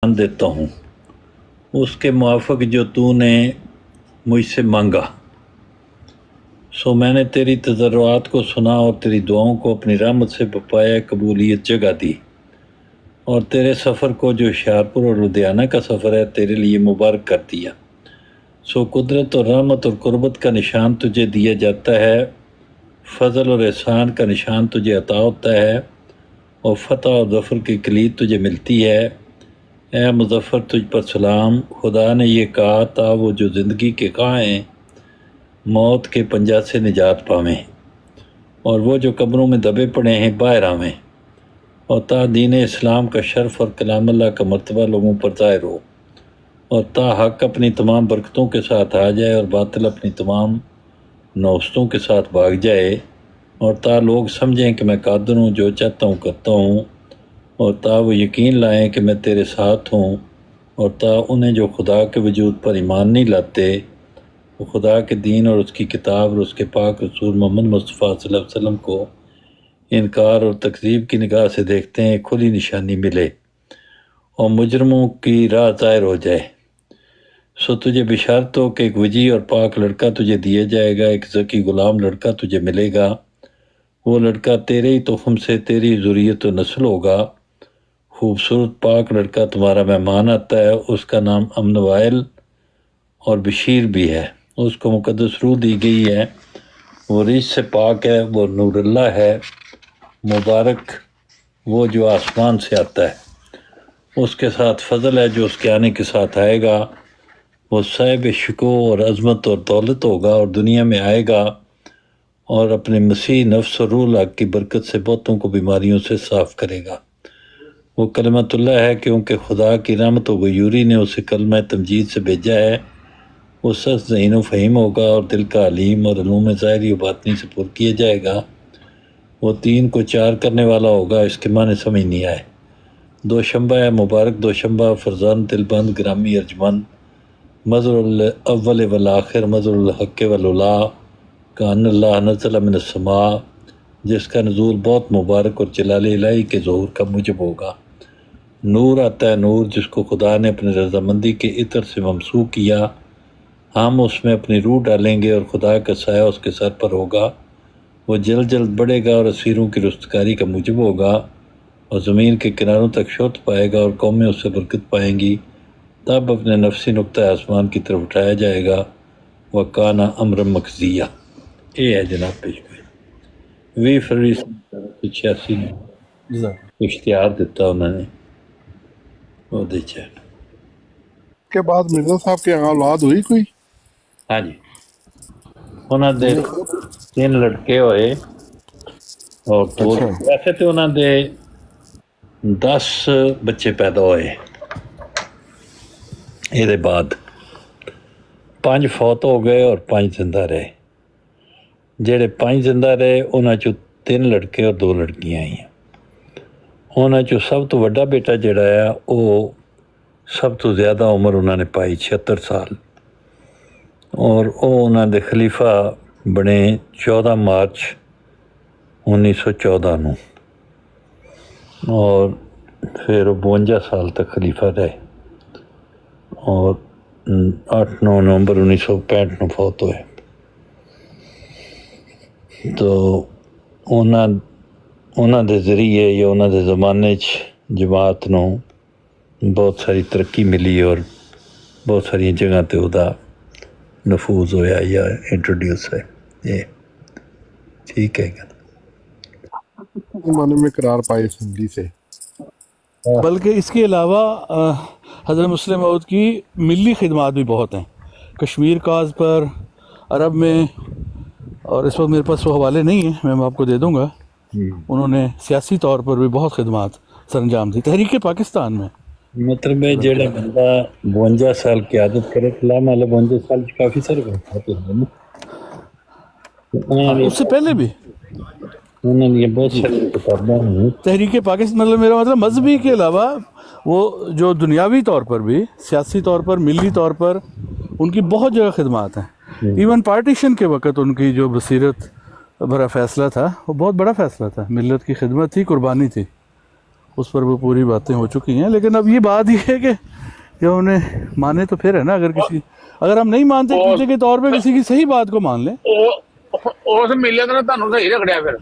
دیتا ہوں اس کے موافق جو تو نے مجھ سے مانگا، سو میں نے تیری تضرعات کو سنا اور تیری دعاؤں کو اپنی رحمت سے بپایا قبولیت جگہ دی، اور تیرے سفر کو جو ہوشیارپور اور لدھیانہ کا سفر ہے تیرے لیے مبارک کر دیا۔ سو قدرت اور رحمت اور قربت کا نشان تجھے دیا جاتا ہے، فضل اور احسان کا نشان تجھے عطا ہوتا ہے، اور فتح اور ظفر کی کلید تجھے ملتی ہے۔ اے مظفر تجھ پر سلام، خدا نے یہ کہا تھا وہ جو زندگی کے کہاں ہیں موت کے پنجہ سے نجات پاویں، اور وہ جو قبروں میں دبے پڑے ہیں باہر آویں، اور تا دین اسلام کا شرف اور کلام اللہ کا مرتبہ لوگوں پر ظاہر ہو، اور تا حق اپنی تمام برکتوں کے ساتھ آ جائے اور باطل اپنی تمام نوستوں کے ساتھ بھاگ جائے، اور تا لوگ سمجھیں کہ میں قادر ہوں جو چاہتا ہوں کرتا ہوں، اور تا وہ یقین لائیں کہ میں تیرے ساتھ ہوں، اور تا انہیں جو خدا کے وجود پر ایمان نہیں لاتے وہ خدا کے دین اور اس کی کتاب اور اس کے پاک رسول محمد مصطفیٰ صلی اللہ علیہ وسلم کو انکار اور تکذیب کی نگاہ سے دیکھتے ہیں، کھلی نشانی ملے اور مجرموں کی راہ ظاہر ہو جائے۔ سو تجھے بشارت ہو کہ ایک وجیح اور پاک لڑکا تجھے دیا جائے گا، ایک ذکی غلام لڑکا تجھے ملے گا، وہ لڑکا تیرے ہی تخم سے تیری ذریت و نسل ہوگا، خوبصورت پاک لڑکا تمہارا مہمان آتا ہے، اس کا نام امن وائل اور بشیر بھی ہے، اس کو مقدس روح دی گئی ہے، وہ ریش سے پاک ہے، وہ نور اللہ ہے، مبارک وہ جو آسمان سے آتا ہے، اس کے ساتھ فضل ہے جو اس کے آنے کے ساتھ آئے گا، وہ صاحب شکو اور عظمت اور دولت ہوگا اور دنیا میں آئے گا اور اپنے مسیح نفس اور روح اللہ کی برکت سے بہتوں کو بیماریوں سے صاف کرے گا۔ وہ کلمت اللہ ہے کیونکہ خدا کی رحمت و غیوری نے اسے کلمہ تمجید سے بھیجا ہے، وہ سخت ذہین و فہیم ہوگا اور دل کا علیم اور علوم ظاہری و باطنی سے پر کیا جائے گا، وہ تین کو چار کرنے والا ہوگا، اس کے معنی سمجھ نہیں آئے۔ دوشنبہ ہے مبارک دوشنبہ، فرزند دلبند گرامی ارجمند، مظہر الاول والآخر، مظہر الحق والعلا، کان اللہ نزل من السماء، جس کا نزول بہت مبارک اور جلال الہی کے ظہور کا موجب ہوگا۔ نور آتا ہے نور، جس کو خدا نے اپنے رضامندی کے عطر سے ممسوح کیا، ہم اس میں اپنی روح ڈالیں گے اور خدا کا سایہ اس کے سر پر ہوگا، وہ جلد جلد بڑھے گا اور اسیروں کی رستگاری کا موجب ہوگا، اور زمین کے کناروں تک شوت پائے گا اور قومیں اس سے برکت پائیں گی، تب اپنے نفسی نقطہ آسمان کی طرف اٹھایا جائے گا، وَكَانَ أَمْرًا مَقْضِيًّا۔ یہ ہے جناب پیشگوئی 20 فروری 1986 میں اشتہار دیتا انہوں نے وہ دیچا۔ کے بعد مرزا صاحب کے اولاد ہوئی کوئی؟ ہاں جی، انہوں دے 3 لڑکے ہوئے اور اچھا ویسے تو انہوں دے 10 بچے پیدا ہوئے، یہ بعد 5 فوت ہو گئے اور 5 زندہ رہے، جڑے 5 زندہ رہے انہاں چوں 3 لڑکے اور 2 لڑکیاں آئی ہیں، انہاں چوں سب تو وڈا بیٹا جڑا ہے وہ سب تو زیادہ عمر انہوں نے پائی 76 سال، اور وہ انہوں دے خلیفہ بنے 14 مارچ 1914 نو، اور پھر وہ 52 سال تک خلیفہ رہے، اور 8-9 نومبر 1965 نو فوت ہوئے۔ تو انہاں دے ذریعے یا انہاں دے زمانے جماعت نو بہت ساری ترقی ملی اور بہت ساری جگہ تے ادا نفوذ ہویا یا انٹروڈیوس ہے، یہ ٹھیک ہے زمانے میں قرار پائی اسمبلی سے۔ بلکہ اس کے علاوہ حضرت مسلم موعود کی ملی خدمات بھی بہت ہیں، کشمیر کاز پر، عرب میں، اور اس وقت میرے پاس وہ حوالے نہیں ہیں، میں آپ کو دے دوں گا۔ انہوں نے سیاسی طور پر بھی بہت خدمات سر انجام دی تحریک پاکستان میں۔ مطلب ہے جیڑا بندہ 52 سال قیادت کرے کلام والا 52 سال کافی سارے بہت ہوتے ہاں، ہیں، اس سے پہلے بھی انہوں نے بہت جی ساری کتابیں ہیں۔ تحریک پاکستان، مطلب میرا مطلب مذہبی کے علاوہ وہ جو دنیاوی طور پر بھی، سیاسی طور پر، ملی طور پر ان کی بہت جگہ خدمات ہیں۔ ایون پارٹیشن کے وقت ان کی جو بصیرت بھرا فیصلہ تھا وہ بہت بڑا فیصلہ تھا، ملت کی خدمت تھی، قربانی تھی، उस पर वो पूरी बातें हो चुकी हैं। लेकिन अब ये बात ये है कि जब उन्हें माने तो फिर है ना, अगर हम नहीं मानते कीजे के तौर पे किसी की सही बात को मान लें, ਉਸ ਮਿਲੇ ਤਾਂ ਤੁਹਾਨੂੰ ਸਹੀ ਰਗੜਿਆ ਫਿਰ।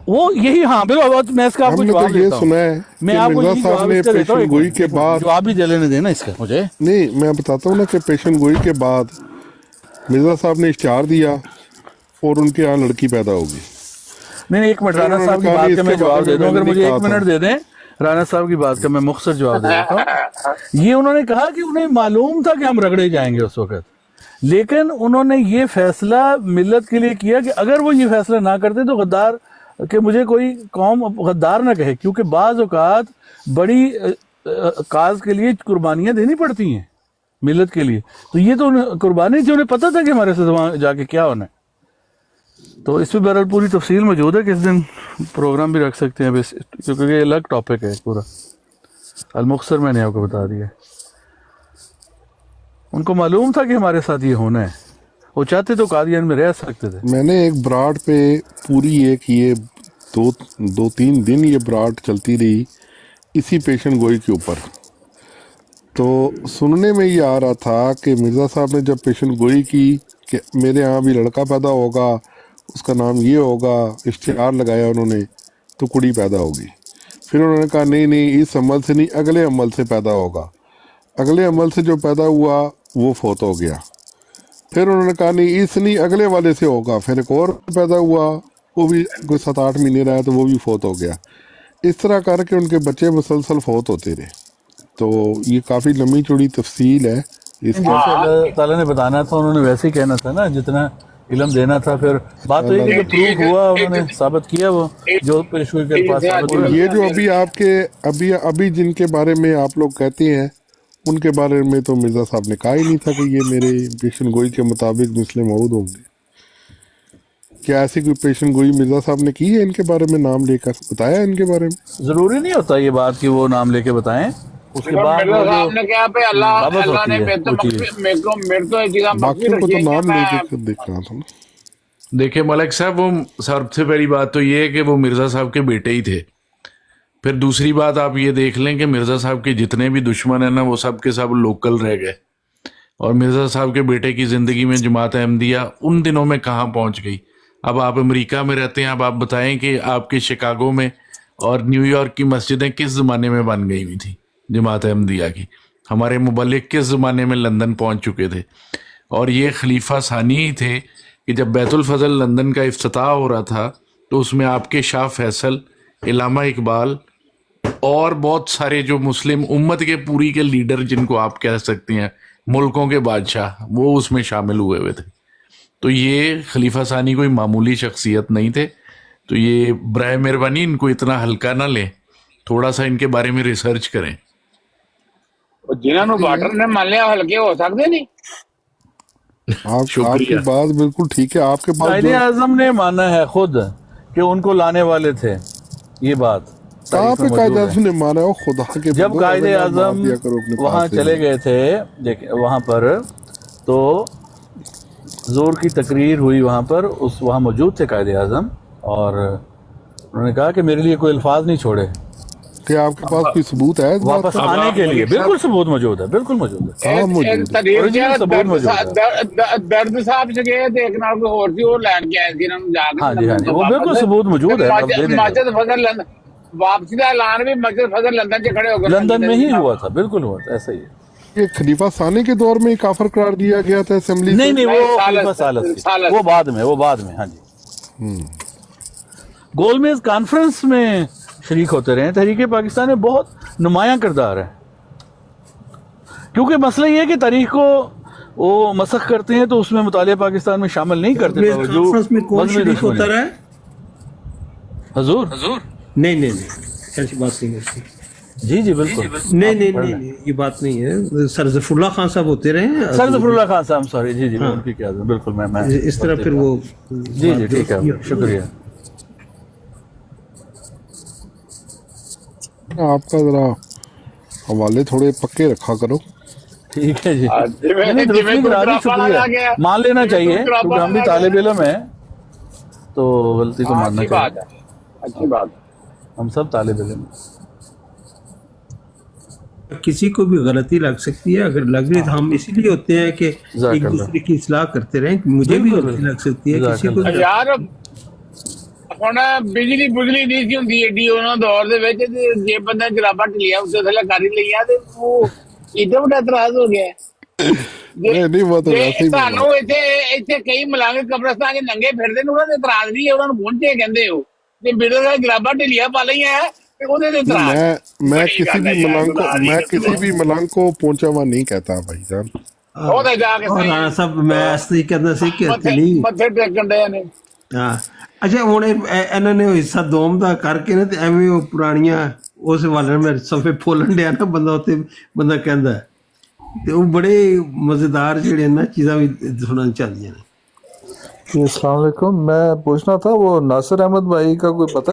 वो यही, हाँ बिल्कुल, मैं इसका आपको हमने जवाब तो ये देता हूँ। सुना है मैं कि आपको मिर्जा यही साहब जवाब ने इसका देता हूँ, पेशन गोई के बाद, जवाब भी लेने देना इसका मुझे। नहीं मैं बताता हूँ ना कि पेशन गोई के बाद मिर्जा साहब ने इश्तिहार दिया और उनके यहाँ लड़की पैदा होगी। नहीं, एक मिनट, राना साहब की बात का मैं जवाब दे दूँ, अगर मुझे एक मिनट दे दें, राना साहब की बात का मैं मुख्तसर जवाब दे देता हूँ। ये उन्होंने कहा कि उन्हें मालूम था कि हम रगड़े जाएंगे उस वक्त, लेकिन उन्होंने ये फैसला मिल्लत के लिए किया कि अगर वो ये फैसला ना करते तो गद्दार, कि मुझे कोई कौम गद्दार ना कहे, क्योंकि बाज़ औक़ात बड़ी काज के लिए कुर्बानियाँ देनी पड़ती हैं मिल्लत के लिए। तो ये तो कुर्बानी थी, उन्हें पता था कि हमारे साथ वहाँ जाके क्या होना है। तो इस पर बहरहाल पूरी तफसील मौजूद है, किस दिन प्रोग्राम भी रख सकते हैं क्योंकि ये अलग टॉपिक है पूरा। अलमुख्तसर मैंने आपको बता दिया, उनको मालूम था कि हमारे साथ ये होना है, वो चाहते तो कादियान में रह सकते थे। मैंने एक ब्राड पे पूरी एक ये दो तीन दिन ये ब्राड चलती रही इसी पेशन गोई के ऊपर। तो सुनने में ये आ रहा था कि मिर्ज़ा साहब ने जब पेशन गोई की कि मेरे यहाँ भी लड़का पैदा होगा, उसका नाम ये होगा, इश्तिहार लगाया उन्होंने, तो कुड़ी पैदा होगी। फिर उन्होंने कहा नहीं नहीं, इस अमल से नहीं, अगले अमल से पैदा होगा। अगले अमल से जो पैदा हुआ वो फौत हो गया। फिर उन्होंने कहा नहीं इस नहीं, अगले वाले से होगा। फिर एक और पैदा हुआ, वो भी कोई 7-8 महीने रहा तो वो भी फौत हो गया। इस तरह करके उनके बच्चे मुसलसल फौत होते रहे। तो ये काफ़ी लंबी चौड़ी तफसील है इसके। जैसे अल्लाह ताला ने बताना था उन्होंने वैसे ही कहना था ना, जितना इल्म देना था। फिर बात तो ये कि जो प्रूफ हुआ उन्होंने साबित किया, वो जो पेशवे के पास साबित और हुआ। ये जो अभी आपके अभी जिनके बारे में आप लोग कहते हैं उनके बारे में तो मिर्ज़ा साहब ने कहा ही नहीं था कि ये मेरे पेशन गोई के मुताबिक मुस्लिम मऊद होंगे। क्या ऐसी कोई पेशन गोई मिर्ज़ा साहब ने की है इनके बारे में, नाम लेकर बताया इनके बारे में? जरूरी नहीं होता ये बात कि वो नाम लेके बताएं, उसके बाद मिर्जा साहब ने कहा पे अल्लाह बाबत अल्लाह ने होती है, मेरे तो ये चीज़ बाकियों को तो नाम लेके देख रहा था ना। देखिए मलिक साहब, वो सबसे पहली बात तो ये है कि वो मिर्ज़ा साहब के बेटे ही थे। फिर दूसरी बात आप ये देख लें कि मिर्ज़ा साहब के जितने भी दुश्मन हैं ना, वो सब के सब लोकल रह गए। और मिर्ज़ा साहब के बेटे की ज़िंदगी में जमात अहमदिया उन दिनों में कहाँ पहुँच गई। अब आप अमेरिका में रहते हैं, अब आप बताएं कि आपके शिकागो में और न्यूयॉर्क की मस्जिदें किस ज़माने में बन गई हुई थी जमात अहमदिया की। हमारे मुबल्लिग किस ज़माने में लंदन पहुँच चुके थे। और ये खलीफा सानी ही थे कि जब बैतुल फजल लंदन का इफ्तिताह हो रहा था तो उसमें आपके शाह फैसल, इलामा इकबाल और बहुत सारे जो मुस्लिम उम्मत के पूरी के लीडर, जिनको आप कह सकते हैं मुल्कों के बादशाह, वो उसमें शामिल हुए थे। तो ये खलीफा सानी कोई मामूली शख्सियत नहीं थे। तो ये बराए मेहरबानी इनको इतना हल्का ना लें, थोड़ा सा इनके बारे में रिसर्च करें। जिन्होंने वाटर ने मान लिया हल्के हो सकते नहीं। आपकी बात बिल्कुल ठीक है। आपके पास कायदे आजम ने माना है खुद कि उनको लाने वाले थे। ये बात कहाँ पे कायदे आजम ने माना है? खुदा के जब बंदो, कायदे अगर नाम आजम दिया करो अपने वहाँ पास से। चले गए थे, देखिए वहाँ पर तो जोर की तकरीर हुई वहाँ पर, वहाँ मौजूद थे कायदे आजम, और उन्होंने कहा कि मेरे लिए कोई अल्फाज नहीं छोड़े क्या आपके पास कोई सबूत है इस बात वापस का? आने के लिए। बिल्कुल सबूत मौजूद है, बिल्कुल मौजूद है। हाँ, मौजूद है। Original सबूत मौजूद है। दर्द साहब से गए थे, एक नाल कोई और थी, वो लैंड के आए थे इन्होंने जाके। हाँ जी, हाँ जी, वो बिल्कुल सबूत मौजूद है। आप दे देंगे। मस्जिद फजल लंदन वापसी का ऐलान भी मस्जिद फजल लंदन से खड़े हो गए। लंदन में ही हुआ था, बिल्कुल हुआ था, ऐसा ही है। ये खलीफा सानी के दौर में ही काफर करार दिया गया था असेंबली नहीं नहीं, वो सालस खलीफा सालस थी। थी। सालस। वो बाद में, हाँ जी। गोलमेज कॉन्फ्रेंस में शरीक होते रहे। तहरीक पाकिस्तान में बहुत नुमायां किरदार है, क्योंकि मसला ये है कि तारीख को वो मसख करते हैं तो उसमें मुतालिया पाकिस्तान में शामिल नहीं करते। कॉन्फ्रेंस में कौन शरीक होता रहा है? हजूर नहीं ऐसी बात नहीं है। जी जी बिल्कुल। नहीं ये बात नहीं है। सर जफरुल्लाह खान साहब होते रहे। सर जफरुल्लाह खान साहब, सॉरी, जी जी, उनकी क्या बिल्कुल। मैं इस तरह फिर वो जी ठीक है, शुक्रिया। आपका जरा हवाले थोड़े पक्के रखा करो। ठीक है जी, जिम्मे शुक्रिया। मान लेना चाहिए क्योंकि हम भी तालिब इल्म हैं, तो गलती तो मानना अच्छी बात चाहिए। है, अच्छी बात है। हम सब तालिब इल्म हैं। किसी को भी गलती लग सकती है, अगर लग रही तो हम इसीलिए होते हैं कि एक दूसरे की इस्लाह करते रहें। मुझे भी गलती लग सकती है, किसी को भी। ਯਾਰ ਹੁਣ ਬਿਜਲੀ ਬੁਜਲੀ ਨਹੀਂ ਸੀ ਹੁੰਦੀ ਏਡੀ ਉਹਨਾਂ ਦੌਰ ਦੇ ਵਿੱਚ, ਤੇ ਜੇ ਬੰਦਾ ਜਰਾਬਾਂ ਢਿੱਲੀਆਂ ਉੱਤੇ ਥੱਲੇ ਕਰ ਹੀ ਲਈਆਂ ਤੇ ਉਹ ਇੱਡਾ ਵੱਡਾ ਇਤਰਾਜ਼ ਹੋ ਗਿਆ। नहीं वो तो वैसे ही ਤੁਹਾਨੂੰ ਇੱਥੇ ਕਈ ਮਲਾਂਗੇ ਕਬਰਸਤਾਨ ਦੇ ਨੰਗੇ ਫਿਰਦੇ ਨੇ, ਉਹਨਾਂ ਦੇ ਇਤਰਾਜ਼ ਨਹੀਂ ਹੈ, ਉਹਨਾਂ ਨੂੰ ਪਹੁੰਚੇ ਕਹਿੰਦੇ ਹੋ। ਜੇ ਬਿਰਦੇ ਦਾ ਜਰਾਬਾਂ ਢਿੱਲੀਆਂ ਪਾ ਲਈਆਂ ਤੇ ਉਹਦੇ ਤੇ ਇਤਰਾਜ਼। मैं किसी भी मलंग को पहुंचा हुआ नहीं कहता भाईजान। ਉਹਦੇ ਜਾ ਕੇ और राणा साहब मैं ऐसे ही कहना सी कि ਮੱਥੇ नहीं। ਮੱਥੇ ਟੇਕਣ ਡਏ ਨੇ। ਹਾਂ ਅੱਛਾ, ਹੁਣ ਇਹਨਾਂ ਨੇ ਹਿੱਸਾ ਦੋਮ ਦਾ ਕਰਕੇ ਨਾ ਤੇ ਐਵੇਂ ਉਹ ਪੁਰਾਣੀਆਂ ਉਸ ਵਾਲੇ ਮੇਰੇ ਸਫੇ ਫੋਲਣ ਡਿਆ ਨਾ ਬੰਦਾ, ਉੱਤੇ ਬੰਦਾ ਕਹਿੰਦਾ ਤੇ ਉਹ ਬੜੇ ਮਜ਼ੇਦਾਰ ਜਿਹੜੇ ਇਹਨਾਂ ਚੀਜ਼ਾਂ ਵੀ ਸੁਣਨ ਚਾਹੀਦੀਆਂ ਨੇ। अस्सलाम वालेकुम। मैं पूछना था वो नासिर अहमद भाई का कोई पता